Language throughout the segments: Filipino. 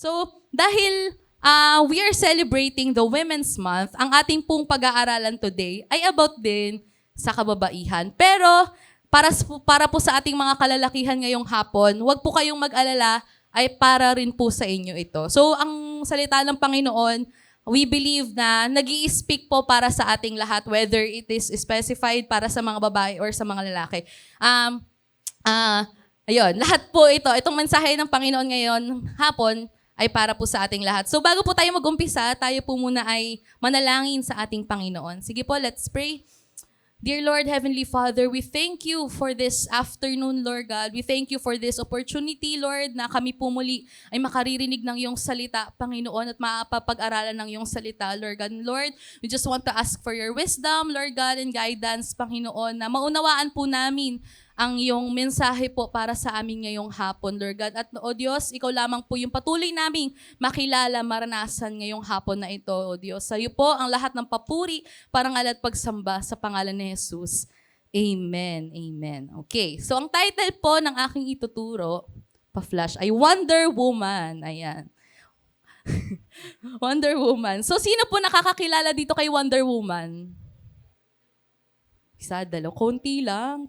So, dahil we are celebrating the Women's Month, ang ating pong pag-aaralan today ay about din sa kababaihan. Pero para po sa ating mga kalalakihan ngayong hapon, huwag po kayong mag-alala, ay para rin po sa inyo ito. So, ang salita ng Panginoon, we believe na nag-i-speak po para sa ating lahat, whether it is specified para sa mga babae or sa mga lalaki. Ayun, lahat po itong mensahe ng Panginoon ngayon hapon ay para po sa ating lahat. So bago po tayo mag-umpisa, tayo po muna ay manalangin sa ating Panginoon. Sige po, let's pray. Dear Lord, Heavenly Father, we thank you for this afternoon, Lord God. We thank you for this opportunity, Lord, na kami po muli ay makaririnig ng iyong salita, Panginoon, at mapapag-aralan ng iyong salita, Lord God. And Lord, we just want to ask for your wisdom, Lord God, and guidance, Panginoon, na maunawaan po namin ang iyong mensahe po para sa amin ngayong hapon, Lord God. At O Diyos, ikaw lamang po yung patuloy naming makilala, maranasan ngayong hapon na ito, O Diyos. Sa iyo po ang lahat ng papuri, parangal at pagsamba sa pangalan ni Jesus. Amen. Amen. Okay, so ang title po ng aking ituturo, pa-flash, ay Wonder Woman. Ayan. Wonder Woman. So sino po nakakakilala dito kay Wonder Woman? Isa, dalawa, konti lang.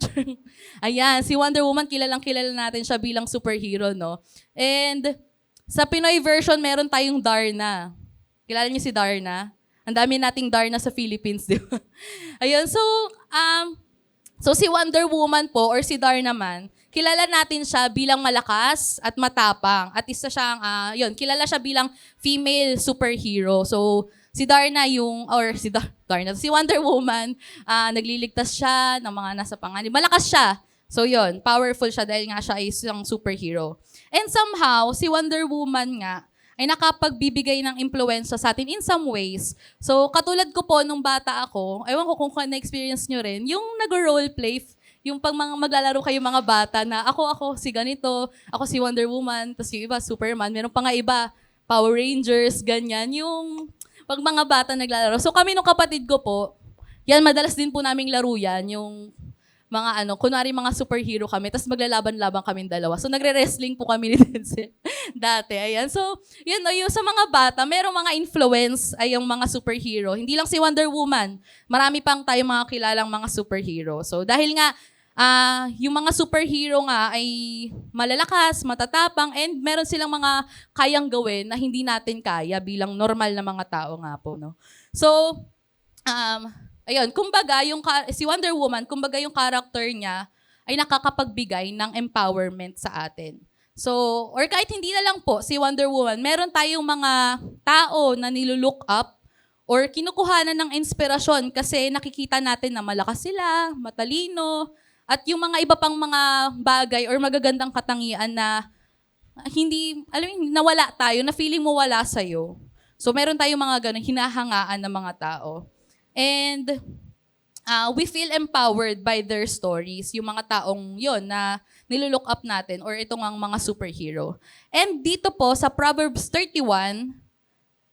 Ayan, si Wonder Woman, kilala natin siya bilang superhero, no? And sa Pinoy version, meron tayong Darna. Kilala niyo si Darna? Ang dami nating Darna sa Philippines, di ba? Ayun, so si Wonder Woman po, or si Darna man, kilala natin siya bilang malakas at matapang. At isa siyang, kilala siya bilang female superhero. So, si Darna si Wonder Woman, nagliligtas siya ng mga nasa panganib. Malakas siya. So yun, powerful siya dahil nga siya ay isang superhero. And somehow, si Wonder Woman nga ay nakapagbibigay ng impluwensya sa atin in some ways. So katulad ko po nung bata ako, ewan ko kung na-experience nyo rin, yung nag-roleplay, yung pag maglalaro kayo mga bata na ako si ganito, ako si Wonder Woman, tapos yung iba Superman, meron pa nga iba, Power Rangers, ganyan, yung pag mga bata naglalaro. So kami nung kapatid ko po, yan madalas din po naming laro yan, yung mga kunwari mga superhero kami, tapos maglalaban-laban kami dalawa. So nagre-wrestling po kami ni Denzel dati. Ayan. So yun, yung sa mga bata, merong mga influence ay yung mga superhero. Hindi lang si Wonder Woman, marami pang tayong mga kilalang mga superhero. So dahil nga, yung mga superhero nga ay malalakas, matatapang, and meron silang mga kayang gawin na hindi natin kaya bilang normal na mga tao nga po, no? So, ayun, kumbaga, si Wonder Woman, kumbaga yung character niya ay nakakapagbigay ng empowerment sa atin. So, or kahit hindi na lang po si Wonder Woman, meron tayong mga tao na nilulook up or kinukuhanan ng inspirasyon kasi nakikita natin na malakas sila, matalino, at yung mga iba pang mga bagay or magagandang katangian na hindi, nawala tayo, na feeling mo wala sa'yo. So meron tayong mga ganun, hinahangaan ng mga tao. And we feel empowered by their stories, yung mga taong yon na nilulook up natin or itong ang mga superhero. And dito po sa Proverbs 31,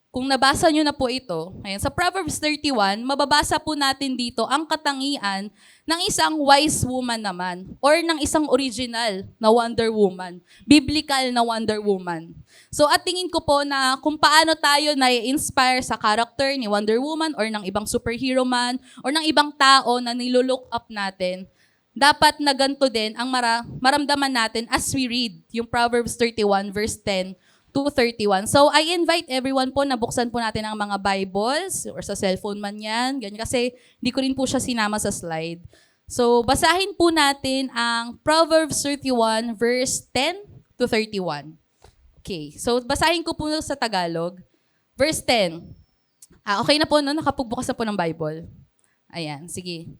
kung nabasa nyo na po ito, ayan, sa Proverbs 31, mababasa po natin dito ang katangian ng isang wise woman naman or ng isang original na Wonder Woman, biblical na Wonder Woman. So at tingin ko po na kung paano tayo na-inspire sa character ni Wonder Woman or ng ibang superhero man or ng ibang tao na nilulook up natin, dapat na ganito din ang maramdaman natin as we read yung Proverbs 31 verse 10 to 31. So, I invite everyone po na buksan po natin ang mga Bibles or sa cellphone man yan. Ganyan, kasi di ko rin po siya sinama sa slide. So, basahin po natin ang Proverbs 31 verse 10 to 31. Okay, so basahin ko po sa Tagalog. Verse 10. Okay na po, no? Nakapagbukas na po ng Bible. Ayan, sige.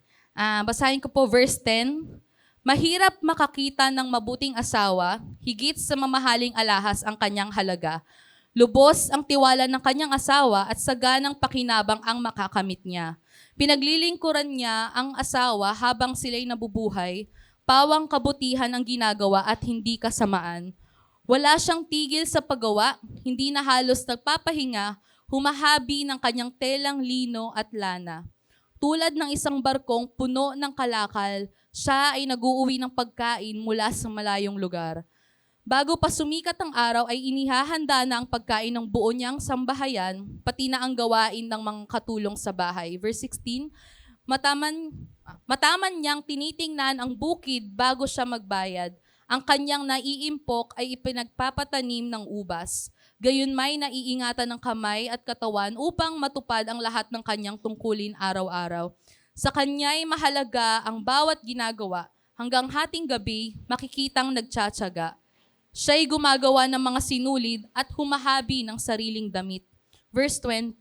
Basahin ko po verse 10. Mahirap makakita ng mabuting asawa, higit sa mamahaling alahas ang kanyang halaga. Lubos ang tiwala ng kanyang asawa at saganang pakinabang ang makakamit niya. Pinaglilingkuran niya ang asawa habang sila'y nabubuhay, pawang kabutihan ang ginagawa at hindi kasamaan. Wala siyang tigil sa paggawa, hindi na halos nagpapahinga, humahabi ng kanyang telang lino at lana. Tulad ng isang barkong puno ng kalakal, siya ay nag-uuwi ng pagkain mula sa malayong lugar. Bago pa sumikat ang araw ay inihahanda na ang pagkain ng buo niyang sambahayan, pati na ang gawain ng mga katulong sa bahay. Verse 16, mataman niyang tinitingnan ang bukid bago siya magbayad. Ang kanyang naiimpok ay ipinagpapatanim ng ubas. Gayunmay naiingatan ng kamay at katawan upang matupad ang lahat ng kanyang tungkulin araw-araw. Sa kanya'y mahalaga ang bawat ginagawa. Hanggang hating gabi, makikitang nagtsatsaga. Siya'y gumagawa ng mga sinulid at humahabi ng sariling damit. Verse 20,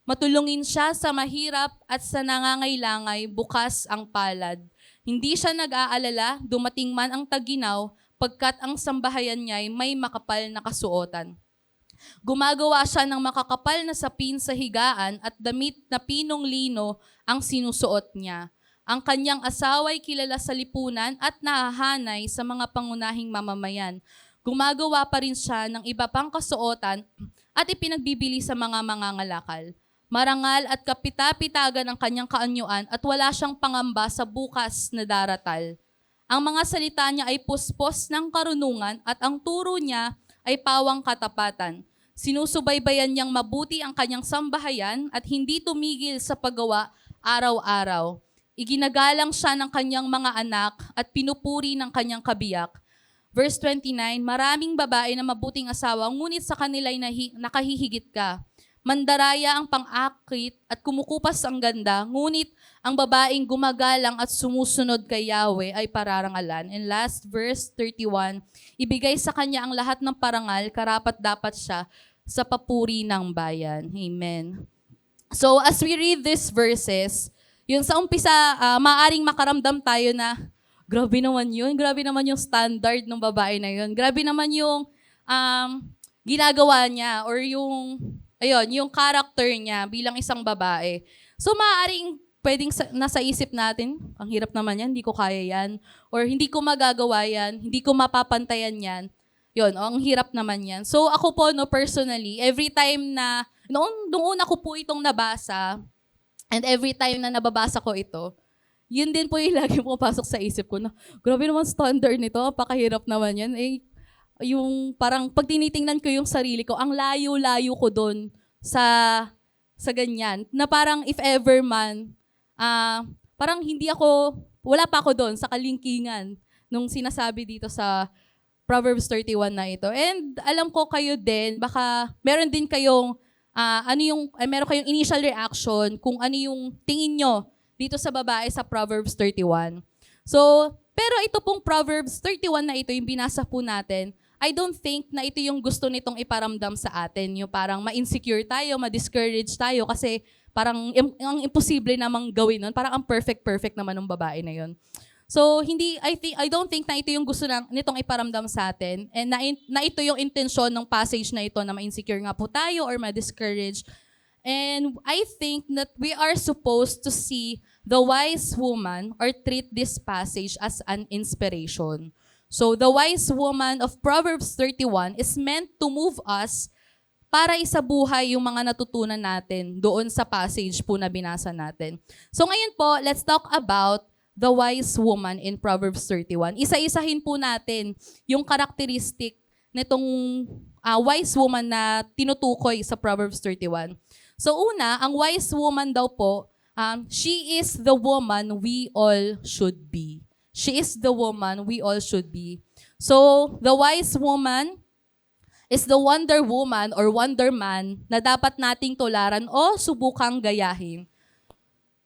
matulungin siya sa mahirap at sa nangangailangan, bukas ang palad. Hindi siya nag-aalala, dumating man ang taginaw, pagkat ang sambahayan niya'y may makapal na kasuotan. Gumagawa siya ng makakapal na sapin sa higaan at damit na pinong lino ang sinusuot niya. Ang kanyang asawa'y kilala sa lipunan at nahahanay sa mga pangunahing mamamayan. Gumagawa pa rin siya ng iba pang kasuotan at ipinagbibili sa mga mangangalakal. Marangal at kapita-pitagan ang kanyang kaanyuan at wala siyang pangamba sa bukas na daratal. Ang mga salita niya ay puspos ng karunungan at ang turo niya ay pawang katapatan. Sinusubaybayan niyang mabuti ang kanyang sambahayan at hindi tumigil sa paggawa araw-araw. Iginagalang siya ng kanyang mga anak at pinupuri ng kanyang kabiyak. Verse 29, maraming babae na mabuting asawa, ngunit sa kanila'y nakahihigit ka. Mandaraya ang pang-akit at kumukupas ang ganda, ngunit ang babaeng gumagalang at sumusunod kay Yahweh ay pararangalan. And last, verse 31, ibigay sa kanya ang lahat ng parangal, karapat-dapat siya sa papuri ng bayan. Amen. So as we read these verses, yun sa umpisa, maaring makaramdam tayo na, grabe naman yun, grabe naman yung standard ng babae na yun, grabe naman yung ginagawa niya or yung character niya bilang isang babae. So maaring pwedeng nasa isip natin, ang hirap naman yan, hindi ko kaya yan, or hindi ko magagawa yan, hindi ko mapapantayan yan. Yun, ang hirap naman yan. So ako po, personally, every time na, noong una ko po itong nabasa, and every time na nababasa ko ito, yun din po yung lagi pumapasok sa isip ko na, grabe naman standard nito, pakahirap naman yan. Yung parang pag tinitingnan ko yung sarili ko, ang layo-layo ko doon sa ganyan. Na parang if ever man, parang wala pa ako doon sa kalingkingan nung sinasabi dito sa Proverbs 31 na ito. And alam ko kayo din, baka meron din kayong meron kayong initial reaction kung ano yung tingin nyo dito sa babae sa Proverbs 31. So, pero ito pong Proverbs 31 na ito, yung binasa po natin, I don't think na ito yung gusto nitong iparamdam sa atin. Yung parang ma-insecure tayo, ma-discourage tayo kasi parang ang imposible namang gawin nun. Parang ang perfect naman ng babae na yun. So, I don't think na ito yung gusto nitong iparamdam sa atin. And na ito yung intensyon ng passage na ito na ma-insecure nga po tayo or ma-discourage. And I think that we are supposed to see the wise woman or treat this passage as an inspiration. So the wise woman of Proverbs 31 is meant to move us para isabuhay yung mga natutunan natin doon sa passage po na binasa natin. So ngayon po, let's talk about the wise woman in Proverbs 31. Isa-isahin po natin yung karakteristik nitong wise woman na tinutukoy sa Proverbs 31. So una, ang wise woman daw po, she is the woman we all should be. She is the woman we all should be. So the wise woman is the wonder woman or wonder man na dapat nating tularan o subukang gayahin.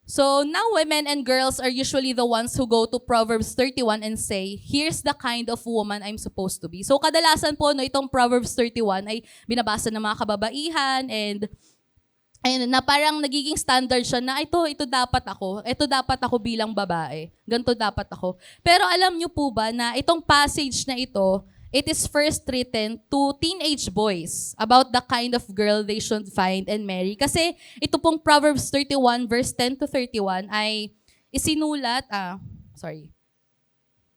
So now women and girls are usually the ones who go to Proverbs 31 and say, here's the kind of woman I'm supposed to be. So kadalasan po itong Proverbs 31 ay binabasa ng mga kababaihan and na parang nagiging standard siya na ito dapat ako bilang babae. Ganito dapat ako. Pero alam niyo po ba na itong passage na ito, it is first written to teenage boys about the kind of girl they should find and marry. Kasi ito pong Proverbs 31 verse 10 to 31 ay isinulat,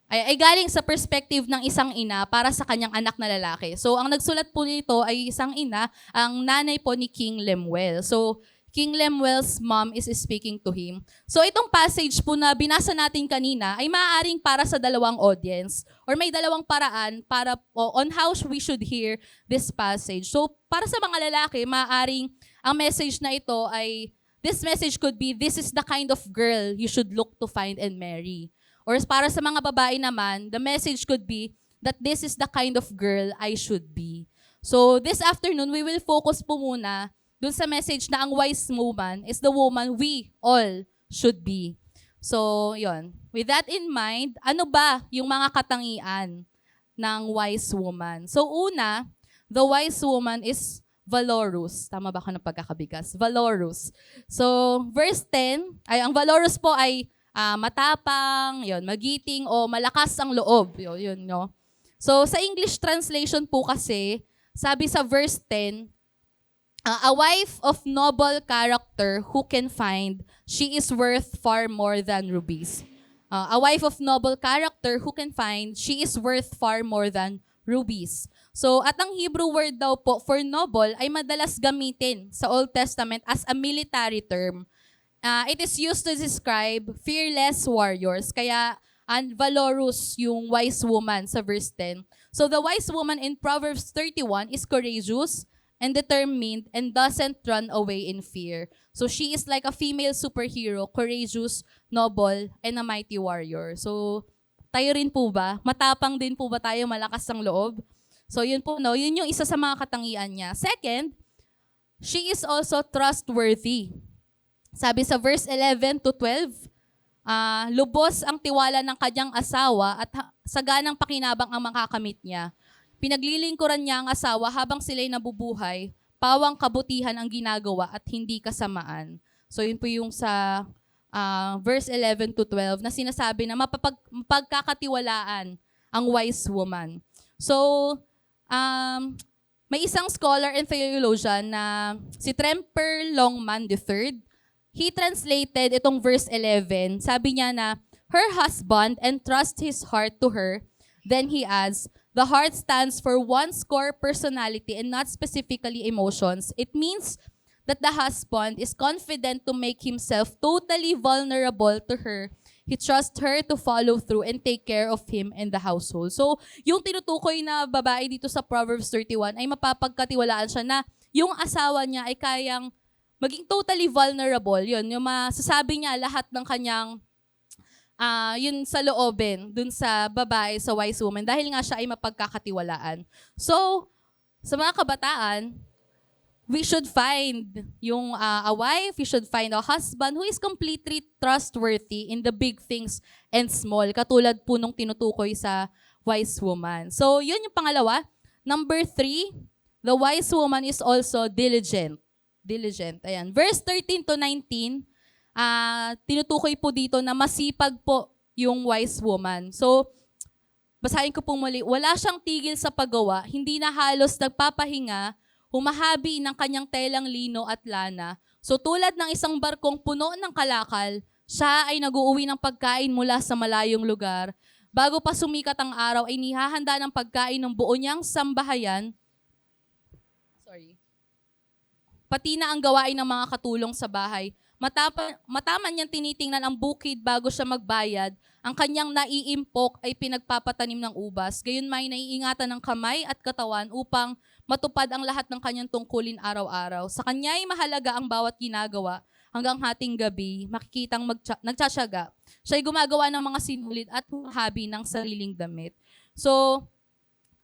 ay galing sa perspective ng isang ina para sa kanyang anak na lalaki. So, ang nagsulat po nito ay isang ina, ang nanay po ni King Lemuel. So, King Lemuel's mom is speaking to him. So itong passage po na binasa natin kanina ay maaaring para sa dalawang audience or may dalawang paraan para on how we should hear this passage. So para sa mga lalaki, maaaring ang message na ito ay, this message could be, this is the kind of girl you should look to find and marry. Or para sa mga babae naman, the message could be that this is the kind of girl I should be. So this afternoon, we will focus po muna dun sa message na ang wise woman is the woman we all should be. So, yon. With that in mind, ano ba yung mga katangian ng wise woman? So, una, the wise woman is valorous. Tama ba ako ng pagkakabigas? Valorous. So, verse 10, ang valorous po ay matapang, yon, magiting, o malakas ang loob. Yun, no? So, sa English translation po kasi, sabi sa verse 10, a wife of noble character who can find, she is worth far more than rubies. A wife of noble character who can find, she is worth far more than rubies. So, at ang Hebrew word daw po for noble ay madalas gamitin sa Old Testament as a military term. It is used to describe fearless warriors. Kaya, valorous yung wise woman sa verse 10. So, the wise woman in Proverbs 31 is courageous and determined and doesn't run away in fear. So she is like a female superhero, courageous, noble, and a mighty warrior. So tayo rin po ba? Matapang din po ba tayo, malakas ang loob? So yun po, no? Yun yung isa sa mga katangian niya. Second, she is also trustworthy. Sabi sa verse 11 to 12, lubos ang tiwala ng kanyang asawa at saganang pakinabang ang makakamit niya. Pinaglilingkuran niya ang asawa habang sila'y nabubuhay, pawang kabutihan ang ginagawa at hindi kasamaan. So yun po yung sa verse 11 to 12 na sinasabi na mapagkakatiwalaan ang wise woman. So, may isang scholar and theologian na si Tremper Longman III. He translated itong verse 11. Sabi niya na, her husband entrusts his heart to her. Then he adds, the heart stands for one's core personality and not specifically emotions. It means that the husband is confident to make himself totally vulnerable to her. He trusts her to follow through and take care of him and the household. So, yung tinutukoy na babae dito sa Proverbs 31 ay mapapagkatiwalaan siya na yung asawa niya ay kayang maging totally vulnerable. Yun, yung masasabi niya lahat ng kanyang yun sa loobin, dun sa babae, sa wise woman, dahil nga siya ay mapagkakatiwalaan. So, sa mga kabataan, we should find yung a wife, we should find a husband who is completely trustworthy in the big things and small, katulad po nung tinutukoy sa wise woman. So, yun yung pangalawa. Number 3, the wise woman is also diligent. Diligent. Ayan. Verse 13 to 19, tinutukoy po dito na masipag po yung wise woman. So, basahin ko po muli. Wala siyang tigil sa paggawa, hindi na halos nagpapahinga, humahabi ng kanyang telang lino at lana. So, tulad ng isang barkong puno ng kalakal, siya ay nag-uuwi ng pagkain mula sa malayong lugar. Bago pa sumikat ang araw, ay nihahanda ng pagkain ng buo niyang sambahayan. Pati na ang gawain ng mga katulong sa bahay. Mataman niyang tinitingnan ang bukid bago siya magbayad. Ang kanyang naiimpok ay pinagpapatanim ng ubas. Gayon may naiingatan ng kamay at katawan upang matupad ang lahat ng kanyang tungkulin araw-araw. Sa kanya ay mahalaga ang bawat ginagawa. Hanggang hating gabi, makikitang nagtsatsaga. Siya ay gumagawa ng mga sinulit at habi ng sariling damit. So,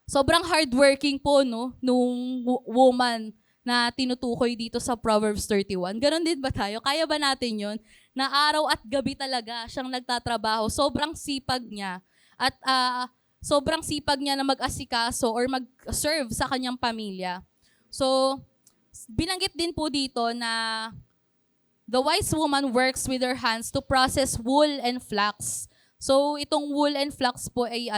sobrang hardworking po nung woman na tinutukoy dito sa Proverbs 31. Ganon din ba tayo? Kaya ba natin yun? Na araw at gabi talaga siyang nagtatrabaho. Sobrang sipag niya. At sobrang sipag niya na mag-asikaso or mag-serve sa kanyang pamilya. So, binanggit din po dito na the wise woman works with her hands to process wool and flax. So, itong wool and flax po ay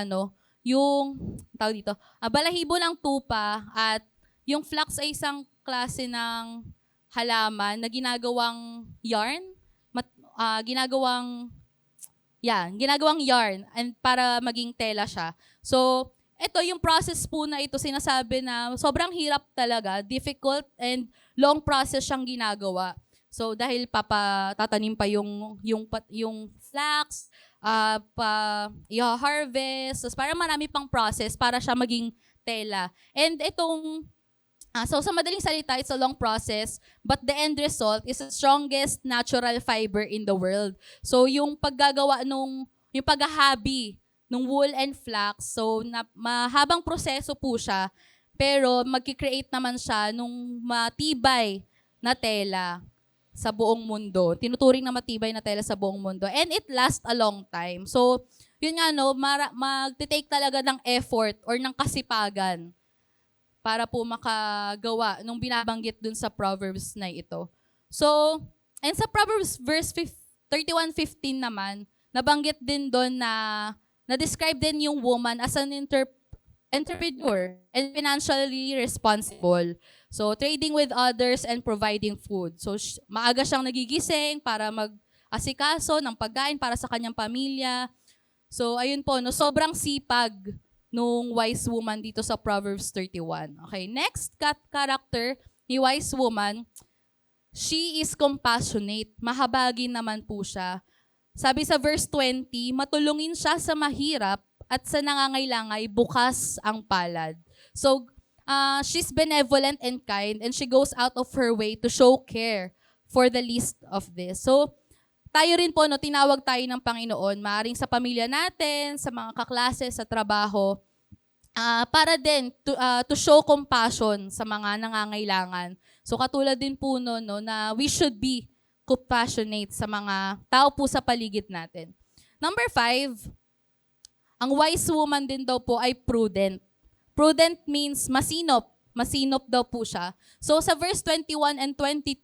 yung, tawag dito, balahibo ng tupa at yung flax ay isang klase ng halaman na ginagawang yarn, ginagawang yarn and para maging tela siya. So, ito yung process po na ito sinasabi na sobrang hirap talaga, difficult and long process siyang ginagawa. So dahil tatanim pa yung flax, i-harvest, so para marami pang process para siya maging tela. And so sa madaling salita, it's a long process, but the end result is the strongest natural fiber in the world. So yung yung paghahabi ng wool and flax, so mahabang proseso po siya, pero magki-create naman siya nung matibay na tela sa buong mundo. Tinuturing na matibay na tela sa buong mundo. And it lasts a long time. So, yun nga magte-take talaga ng effort or ng kasipagan para po makagawa nung binabanggit dun sa Proverbs na ito. So, and sa Proverbs verse 31:15 naman, nabanggit din doon na-describe din yung woman as an entrepreneur and financially responsible. So, trading with others and providing food. So, maaga siyang nagigising para mag-asikaso ng pagkain para sa kanyang pamilya. So, ayun po, sobrang sipag nung wise woman dito sa Proverbs 31. Okay, next character ni wise woman, she is compassionate. Mahabagin naman po siya. Sabi sa verse 20, matulungin siya sa mahirap at sa nangangailangan bukas ang palad. So, she's benevolent and kind and she goes out of her way to show care for the least of this. So, tayo rin po, tinawag tayo ng Panginoon, maaaring sa pamilya natin, sa mga kaklase, sa trabaho, para din to show compassion sa mga nangangailangan. So katulad din po na we should be compassionate sa mga tao po sa paligid natin. Number 5, ang wise woman din daw po ay prudent. Prudent means masinop. Masinop daw po siya. So sa verse 21 and 22,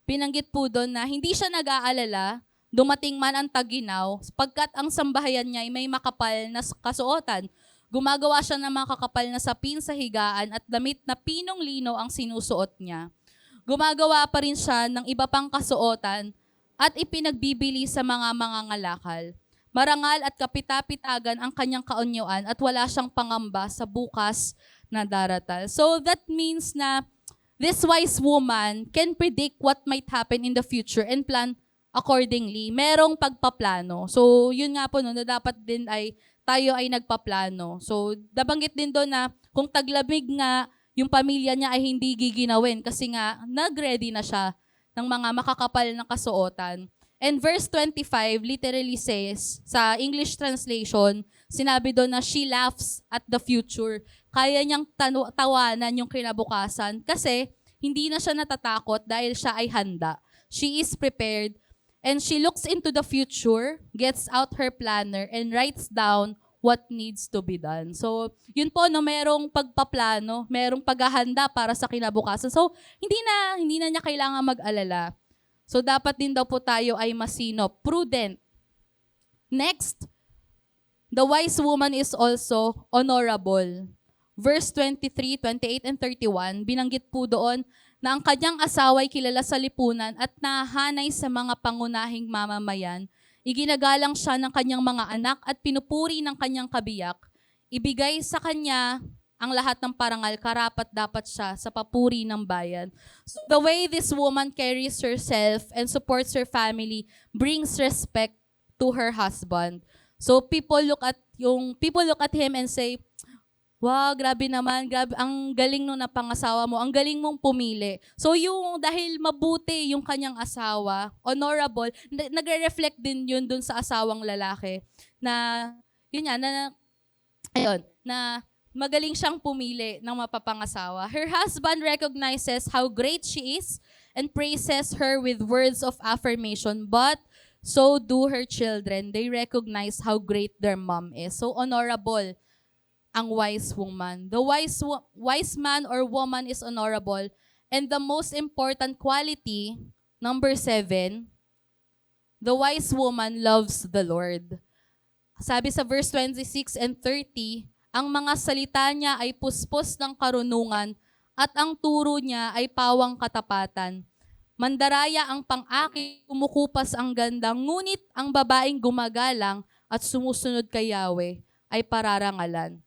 binanggit po doon na hindi siya nag-aalala, dumating man ang taginaw, pagkat ang sambahayan niya ay may makapal na kasuotan. Gumagawa siya ng mga kakapal na sapin sa higaan at damit na pinong lino ang sinusuot niya. Gumagawa pa rin siya ng iba pang kasuotan at ipinagbibili sa mga mangangalakal. Marangal at kapitapitagan ang kanyang kaunyoan at wala siyang pangamba sa bukas na daratal. So that means na this wise woman can predict what might happen in the future and plan accordingly. Merong pagpaplano. So, yun nga po, na dapat din tayo ay nagpaplano. So, nabanggit din doon na kung taglamig nga, yung pamilya niya ay hindi giginawin kasi nga, nag-ready na siya ng mga makakapal na kasuotan. And verse 25 literally says, sa English translation, sinabi doon na she laughs at the future. Kaya niyang tawanan yung kinabukasan kasi hindi na siya natatakot dahil siya ay handa. She is prepared and she looks into the future, gets out her planner, and writes down what needs to be done. So, yun po, merong pagpaplano, merong paghahanda para sa kinabukasan. So, hindi na niya kailangan mag-alala. So, dapat din daw po tayo ay masinop, prudent. Next, the wise woman is also honorable. Verse 23, 28, and 31, binanggit po doon na ang kanyang asawa ay kilala sa lipunan at nahanay sa mga pangunahing mamamayan. Iginagalang siya ng kanyang mga anak at pinupuri ng kanyang kabiyak. Ibigay sa kanya ang lahat ng parangal, karapat dapat siya sa papuri ng bayan. So the way this woman carries herself and supports her family brings respect to her husband. So people look at him and say, wow, grabe naman, grabe, ang galing nung napangasawa mo, ang galing mong pumili. So dahil mabuti yung kanyang asawa, honorable, nagre-reflect din yun dun sa asawang lalaki, na, na magaling siyang pumili ng mapapangasawa. Her husband recognizes how great she is and praises her with words of affirmation, but so do her children. They recognize how great their mom is. So honorable ang wise woman. The wise man or woman is honorable. And the most important quality, number 7, the wise woman loves the Lord. Sabi sa verse 26 and 30, ang mga salita niya ay puspos ng karunungan at ang turo niya ay pawang katapatan. Mandaraya ang pang-aki, kumukupas ang ganda, ngunit ang babaeng gumagalang at sumusunod kay Yahweh ay pararangalan.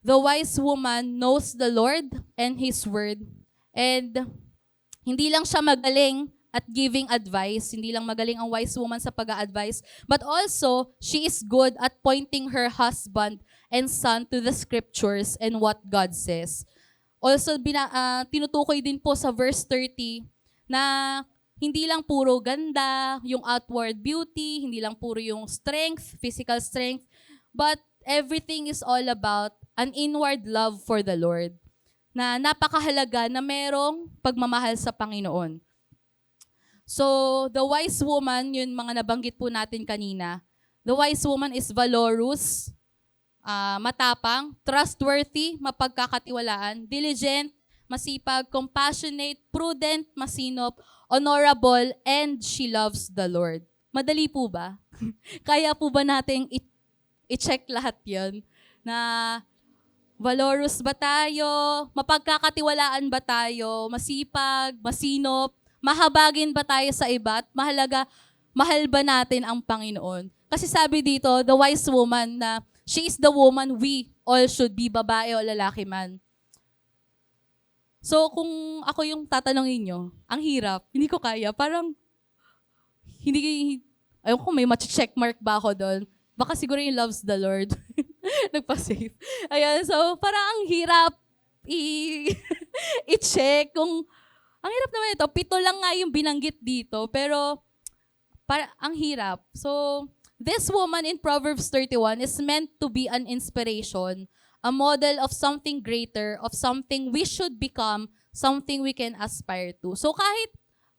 The wise woman knows the Lord and His word. And hindi lang siya magaling at giving advice. Hindi lang magaling ang wise woman sa pag-a-advise, but also, she is good at pointing her husband and son to the scriptures and what God says. Also, tinutukoy din po sa verse 30 na hindi lang puro ganda, yung outward beauty, hindi lang puro yung strength, physical strength, but everything is all about an inward love for the Lord, na napakahalaga na merong pagmamahal sa Panginoon. So, the wise woman, yun mga nabanggit po natin kanina. The wise woman is valorous, matapang, trustworthy, mapagkakatiwalaan, diligent, masipag, compassionate, prudent, masinop, honorable, and she loves the Lord. Madali po ba? Kaya po ba nating i-check lahat yon? Na valorous ba tayo? Mapagkakatiwalaan ba tayo? Masipag, masinop, mahabagin ba tayo sa iba? At mahal ba natin ang Panginoon? Kasi sabi dito, the wise woman na she is the woman we all should be, babae o lalaki man. So kung ako yung tatanungin nyo, ang hirap, hindi ko kaya. Parang, ayun ko may check mark ba ako doon? Baka siguro yung loves the Lord. Nagpa-save. Ayan, so parang ang hirap i-check kung, ang hirap naman ito, 7 lang nga yung binanggit dito, pero ang hirap. So, this woman in Proverbs 31 is meant to be an inspiration, a model of something greater, of something we should become, something we can aspire to. So kahit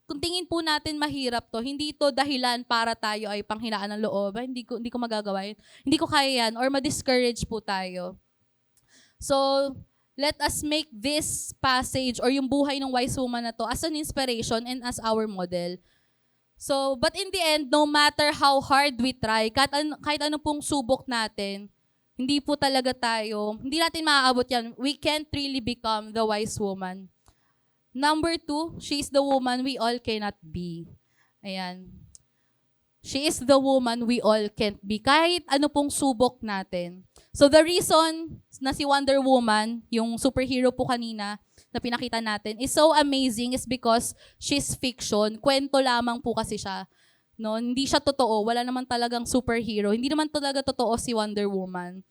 kung tingin po natin mahirap to, hindi ito dahilan para tayo ay panghinaan ng loob. Hindi ko magagawa yun. Hindi ko kaya yan or ma-discourage po tayo. So, let us make this passage or yung buhay ng wise woman na to as an inspiration and as our model. So, but in the end, no matter how hard we try, kahit ano pong subok natin, hindi po talaga hindi natin maaabot yan. We can't really become the wise woman. Number 2, she is the woman we all cannot be. Ayan. She is the woman we all can't be. Kahit ano pong subok natin. So the reason na si Wonder Woman, yung superhero po kanina na pinakita natin, is so amazing is because she's fiction. Kwento lamang po kasi siya. No, hindi siya totoo. Wala naman talagang superhero. Hindi naman talaga totoo si Wonder Woman.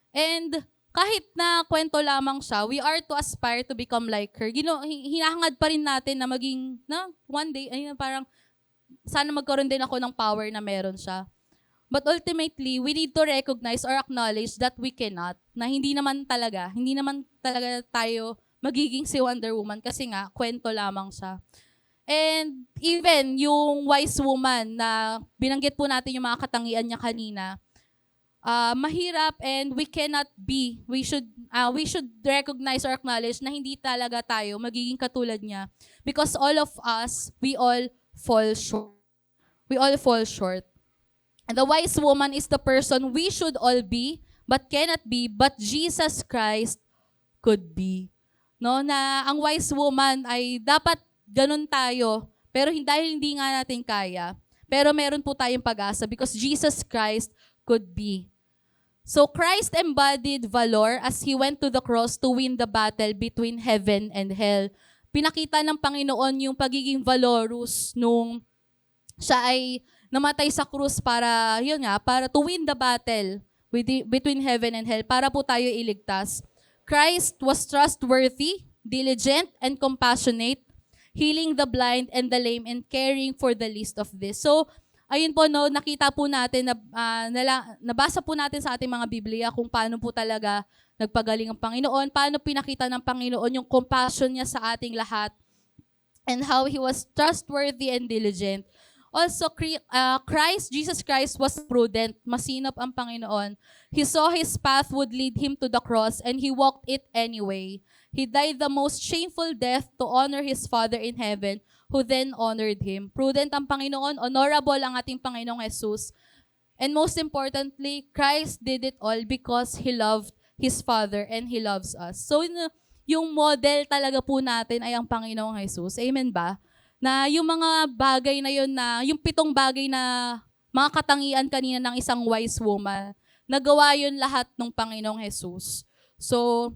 And kahit na kwento lamang siya, we are to aspire to become like her. Hinahangad pa rin natin na maging, one day, parang, sana magkaroon din ako ng power na meron siya. But ultimately, we need to recognize or acknowledge that we cannot, na hindi naman talaga tayo magiging si Wonder Woman kasi nga, kwento lamang siya. And even yung wise woman na binanggit po natin yung mga katangian niya kanina, mahirap and we cannot be. We should recognize or acknowledge na hindi talaga tayo magiging katulad niya. Because all of us, we all fall short. We all fall short. And the wise woman is the person we should all be, but cannot be, but Jesus Christ could be. No, na ang wise woman ay dapat ganun tayo, pero dahil hindi nga natin kaya, pero meron po tayong pag-asa because Jesus Christ could be. So Christ embodied valor as He went to the cross to win the battle between heaven and hell. Pinakita ng Panginoon yung pagiging valorous nung siya ay namatay sa krus para to win the battle between heaven and hell, para po tayo iligtas. Christ was trustworthy, diligent, and compassionate, healing the blind and the lame and caring for the least of this. So, ayun po, nakita po natin, nabasa po natin sa ating mga Biblia kung paano po talaga nagpagaling ang Panginoon, paano pinakita ng Panginoon yung compassion niya sa ating lahat, and how He was trustworthy and diligent. Also, Jesus Christ was prudent, masinop ang Panginoon. He saw His path would lead Him to the cross and He walked it anyway. He died the most shameful death to honor His Father in heaven, who then honored Him. Prudent ang Panginoon, honorable ang ating Panginoong Jesus. And most importantly, Christ did it all because He loved His Father and He loves us. So, yung model talaga po natin ay ang Panginoong Jesus. Amen ba? Na yung mga bagay na yun, na yung 7 bagay na mga katangian kanina ng isang wise woman, nagawa yun lahat ng Panginoong Jesus. So,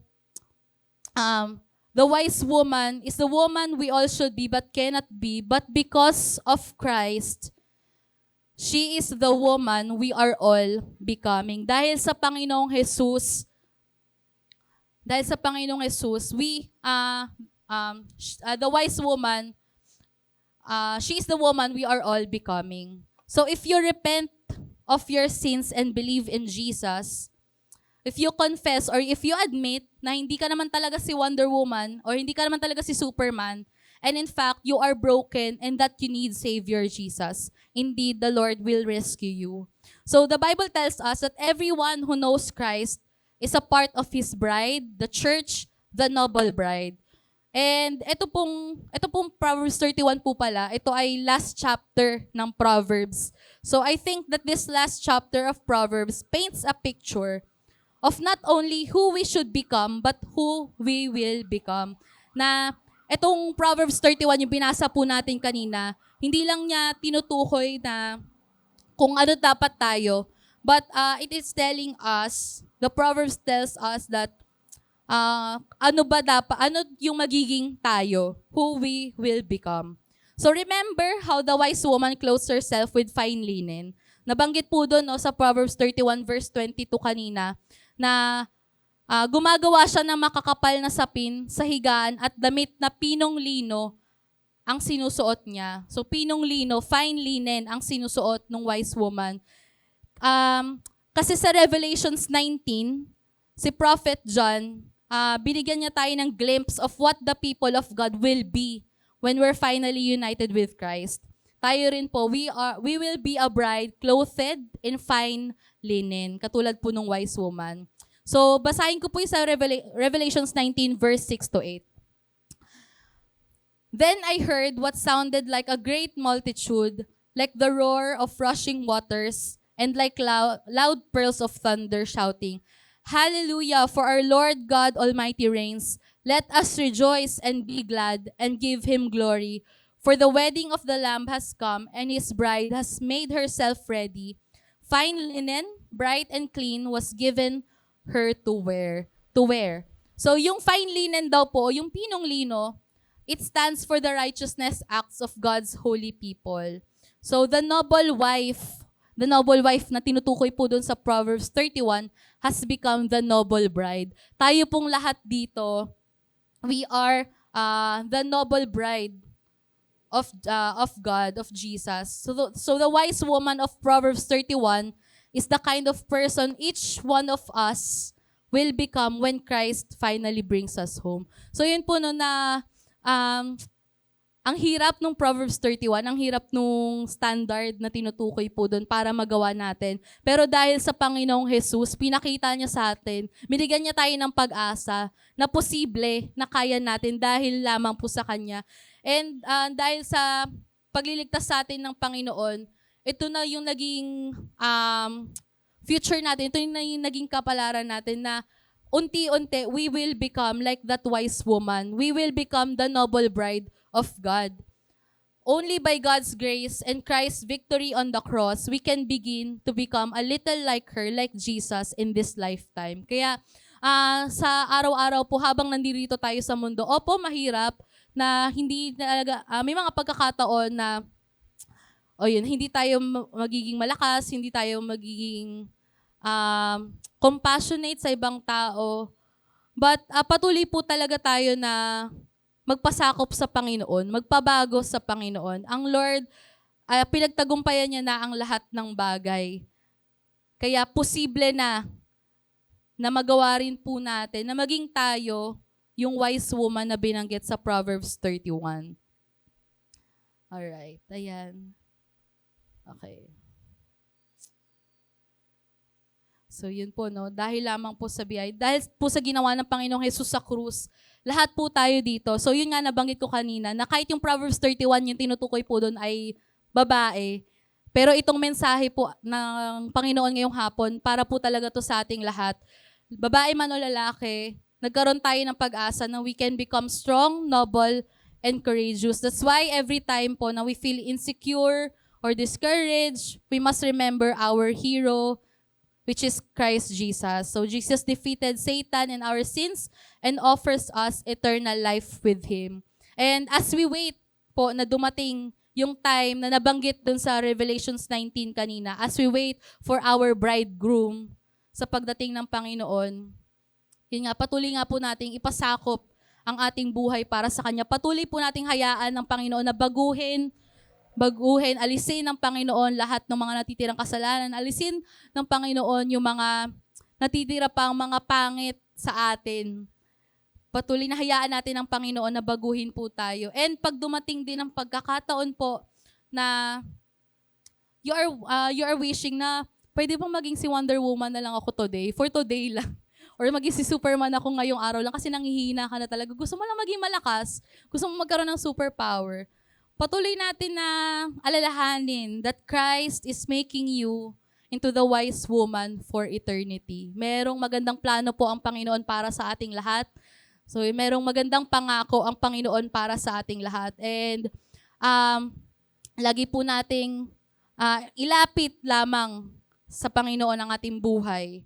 The wise woman is the woman we all should be but cannot be, but because of Christ, she is the woman we are all becoming. Dahil sa Panginoong Jesus, the wise woman, she is the woman we are all becoming. So if you repent of your sins and believe in Jesus, if you confess or if you admit na hindi ka naman talaga si Wonder Woman or hindi ka naman talaga si Superman, and in fact, you are broken and that you need Savior Jesus, indeed, the Lord will rescue you. So the Bible tells us that everyone who knows Christ is a part of His bride, the church, the noble bride. And ito pong Proverbs 31 po pala, ito ay last chapter ng Proverbs. So I think that this last chapter of Proverbs paints a picture of not only who we should become, but who we will become. Na itong Proverbs 31, yung binasa po natin kanina, hindi lang niya tinutukoy na kung ano dapat tayo, but it is telling us, the Proverbs tells us that ano yung magiging tayo, who we will become. So remember how the wise woman clothes herself with fine linen. Nabanggit po doon sa Proverbs 31 verse 22 kanina, na gumagawa siya ng makakapal na sapin sa higaan at damit na pinong lino ang sinusuot niya. So pinong lino, fine linen ang sinusuot ng wise woman. Kasi sa Revelations 19, si Prophet John, binigyan niya tayo ng glimpse of what the people of God will be when we're finally united with Christ. Tayo rin po, we will be a bride clothed in fine linen, katulad po ng wise woman. So, basahin ko po sa Revelations 19 verse 6 to 8. Then I heard what sounded like a great multitude, like the roar of rushing waters, and like loud peals of thunder shouting, Hallelujah, for our Lord God Almighty reigns. Let us rejoice and be glad and give Him glory. For the wedding of the Lamb has come, and His bride has made herself ready. Fine linen, bright and clean, was given her to wear. So yung fine linen daw po, yung pinong lino, it stands for the righteousness acts of God's holy people. So the noble wife na tinutukoy po doon sa Proverbs 31 has become the noble bride. Tayo pong lahat dito, we are the noble bride of God, of Jesus. So the wise woman of Proverbs 31 is the kind of person each one of us will become when Christ finally brings us home. So yun po no na ang hirap nung Proverbs 31, ang hirap nung standard na tinutukoy po doon para magawa natin. Pero dahil sa Panginoong Jesus, pinakita niya sa atin, binigyan niya tayo ng pag-asa na posible na kaya natin dahil lamang po sa Kanya. And dahil sa pagliligtas sa atin ng Panginoon, ito na yung naging future natin, ito na yung naging kapalaran natin na unti-unti, we will become like that wise woman. We will become the noble bride of God. Only by God's grace and Christ's victory on the cross, we can begin to become a little like her, like Jesus in this lifetime. Kaya sa araw-araw po habang nandito tayo sa mundo, opo, mahirap na hindi talaga, may mga pagkakataon na hindi tayo magiging malakas, hindi tayo magiging compassionate sa ibang tao. But patuloy po talaga tayo na magpasakop sa Panginoon, magpabago sa Panginoon. Ang Lord, pinagtagumpayan niya na ang lahat ng bagay. Kaya posible na magawa rin po natin na maging tayo yung wise woman na binanggit sa Proverbs 31. Alright, ayan. Okay. So yun po, no? Dahil lamang po sa biyaya, dahil po sa ginawa ng Panginoong Jesus sa krus, lahat po tayo dito. So yun nga nabanggit ko kanina, na kahit yung Proverbs 31, yung tinutukoy po doon ay babae, pero itong mensahe po ng Panginoon ngayong hapon, para po talaga to sa ating lahat. Babae man o lalaki, nagkaroon tayo ng pag-asa na we can become strong, noble, and courageous. That's why every time po na we feel insecure or discouraged, we must remember our hero, which is Christ Jesus. So Jesus defeated Satan and our sins and offers us eternal life with Him. And as we wait po na dumating yung time na nabanggit dun sa Revelations 19 kanina, as we wait for our bridegroom sa pagdating ng Panginoon, yun nga, patuloy nga po nating ipasakop ang ating buhay para sa Kanya. Patuloy po nating hayaan ng Panginoon na baguhin, alisin ng Panginoon lahat ng mga natitirang kasalanan, alisin ng Panginoon yung mga natitira pang mga pangit sa atin. Patuloy na hayaan natin ng Panginoon na baguhin po tayo. And pag dumating din ang pagkakataon po na you are wishing na pwede pong maging si Wonder Woman na lang ako today, for today lang. Or maging si Superman ako ngayong araw lang kasi nanghihina ka na talaga. Gusto mo lang maging malakas, gusto mo magkaroon ng superpower. Patuloy natin na alalahanin that Christ is making you into the wise woman for eternity. Merong magandang plano po ang Panginoon para sa ating lahat. So, merong magandang pangako ang Panginoon para sa ating lahat. And lagi po nating ilapit lamang sa Panginoon ang ating buhay.